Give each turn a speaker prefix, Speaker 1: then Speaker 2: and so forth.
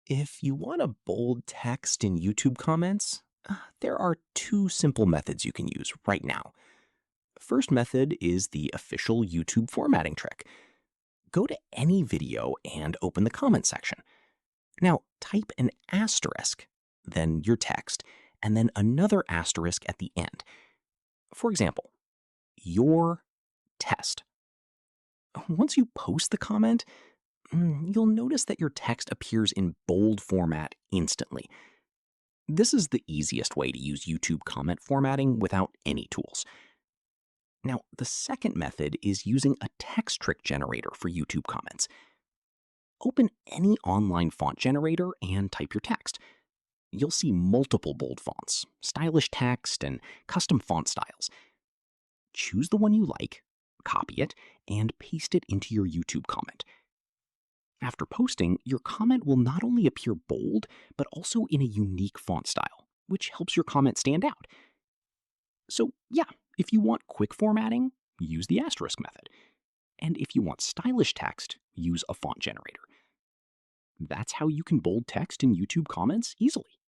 Speaker 1: If you want to bold text in YouTube comments, there are two simple methods you can use right now. First method is the official YouTube formatting trick. Go to any video and open the comment section. Now, type an asterisk, then your text, and then another asterisk at the end. For example, your test. Once you post the comment, you'll notice that your text appears in bold format instantly. This is the easiest way to use YouTube comment formatting without any tools. Now, the second method is using a text trick generator for YouTube comments. Open any online font generator and type your text. You'll see multiple bold fonts, stylish text, and custom font styles. Choose the one you like, copy it, and paste it into your YouTube comment. After posting, your comment will not only appear bold, but also in a unique font style, which helps your comment stand out. So yeah, if you want quick formatting, use the asterisk method. And if you want stylish text, use a font generator. That's how you can bold text in YouTube comments easily.